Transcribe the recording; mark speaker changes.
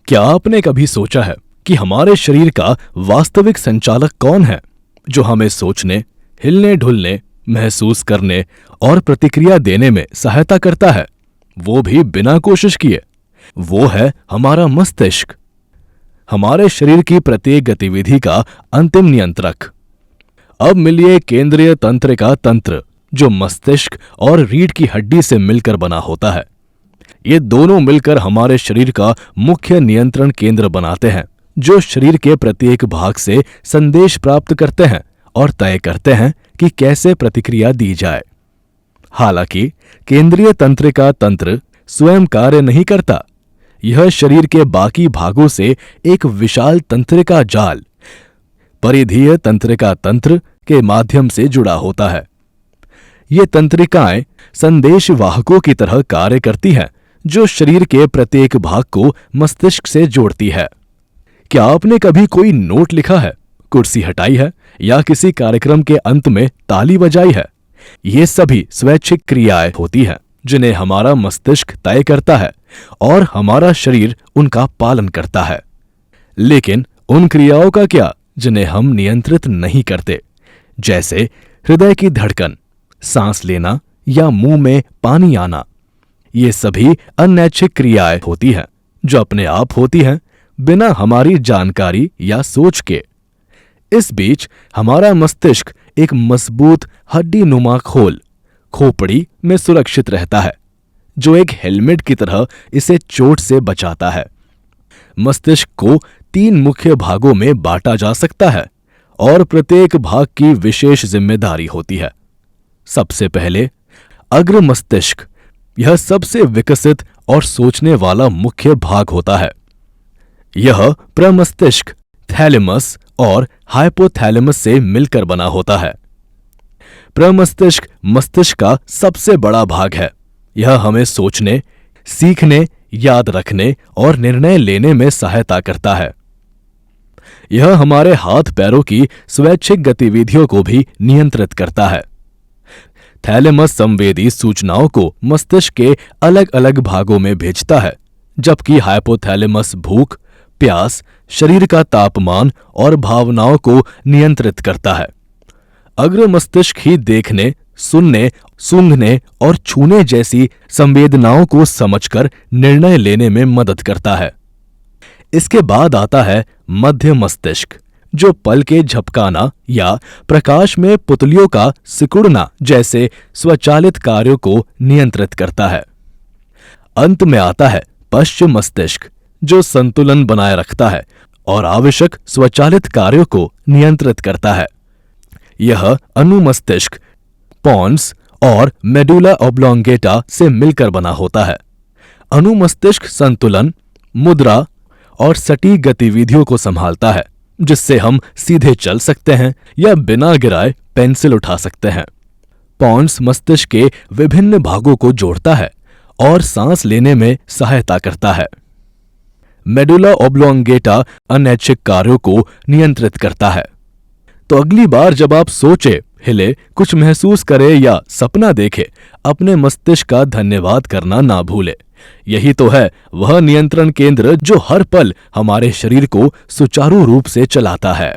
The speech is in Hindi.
Speaker 1: क्या आपने कभी सोचा है कि हमारे शरीर का वास्तविक संचालक कौन है, जो हमें सोचने, हिलने ढुलने, महसूस करने और प्रतिक्रिया देने में सहायता करता है, वो भी बिना कोशिश किए? वो है हमारा मस्तिष्क, हमारे शरीर की प्रत्येक गतिविधि का अंतिम नियंत्रक। अब मिलिए केंद्रीय तंत्रिका तंत्र, जो मस्तिष्क और रीढ़ की हड्डी से मिलकर बना होता है। ये दोनों मिलकर हमारे शरीर का मुख्य नियंत्रण केंद्र बनाते हैं, जो शरीर के प्रत्येक भाग से संदेश प्राप्त करते हैं और तय करते हैं कि कैसे प्रतिक्रिया दी जाए। हालांकि केंद्रीय तंत्रिका तंत्र स्वयं कार्य नहीं करता, यह शरीर के बाकी भागों से एक विशाल तंत्रिका जाल, परिधीय तंत्रिका तंत्र के माध्यम से जुड़ा होता है। ये तंत्रिकाएं संदेश वाहकों की तरह कार्य करती हैं, जो शरीर के प्रत्येक भाग को मस्तिष्क से जोड़ती है। क्या आपने कभी कोई नोट लिखा है, कुर्सी हटाई है या किसी कार्यक्रम के अंत में ताली बजाई है? ये सभी स्वैच्छिक क्रियाएं होती हैं, जिन्हें हमारा मस्तिष्क तय करता है और हमारा शरीर उनका पालन करता है। लेकिन उन क्रियाओं का क्या जिन्हें हम नियंत्रित नहीं करते, जैसे हृदय की धड़कन, सांस लेना या मुंह में पानी आना? ये सभी अनैच्छिक क्रियाएं होती हैं, जो अपने आप होती हैं, बिना हमारी जानकारी या सोच के। इस बीच हमारा मस्तिष्क एक मजबूत हड्डी नुमा खोल, खोपड़ी में सुरक्षित रहता है, जो एक हेलमेट की तरह इसे चोट से बचाता है। मस्तिष्क को 3 मुख्य भागों में बांटा जा सकता है और प्रत्येक भाग की विशेष जिम्मेदारी होती है। सबसे पहले अग्र मस्तिष्क, यह सबसे विकसित और सोचने वाला मुख्य भाग होता है। यह प्रमस्तिष्क, थैलेमस और हाइपोथैलेमस से मिलकर बना होता है। प्रमस्तिष्क मस्तिष्क का सबसे बड़ा भाग है। यह हमें सोचने, सीखने, याद रखने और निर्णय लेने में सहायता करता है। यह हमारे हाथ पैरों की स्वैच्छिक गतिविधियों को भी नियंत्रित करता है। थैलेमस संवेदी सूचनाओं को मस्तिष्क के अलग अलग भागों में भेजता है, जबकि हाइपोथैलेमस भूख, प्यास, शरीर का तापमान और भावनाओं को नियंत्रित करता है। अग्र मस्तिष्क ही देखने, सुनने, सूंघने और छूने जैसी संवेदनाओं को समझकर निर्णय लेने में मदद करता है। इसके बाद आता है मध्य मस्तिष्क, जो पल के झपकाना या प्रकाश में पुतलियों का सिकुड़ना जैसे स्वचालित कार्यों को नियंत्रित करता है। अंत में आता है पश्चिम मस्तिष्क, जो संतुलन बनाए रखता है और आवश्यक स्वचालित कार्यों को नियंत्रित करता है। यह अनुमस्तिष्क, पोन्स और मेडुला ऑब्लोंगेटा से मिलकर बना होता है। अनुमस्तिष्क संतुलन, मुद्रा और सटीक गतिविधियों को संभालता है, जिससे हम सीधे चल सकते हैं या बिना गिराए पेंसिल उठा सकते हैं। पोन्स मस्तिष्क के विभिन्न भागों को जोड़ता है और सांस लेने में सहायता करता है। मेडुला ऑब्लोंगेटा अनैच्छिक कार्यों को नियंत्रित करता है। तो अगली बार जब आप सोचे, हिले, कुछ महसूस करे या सपना देखे, अपने मस्तिष्क का धन्यवाद करना ना भूले। यही तो है वह नियंत्रण केंद्र जो हर पल हमारे शरीर को सुचारू रूप से चलाता है।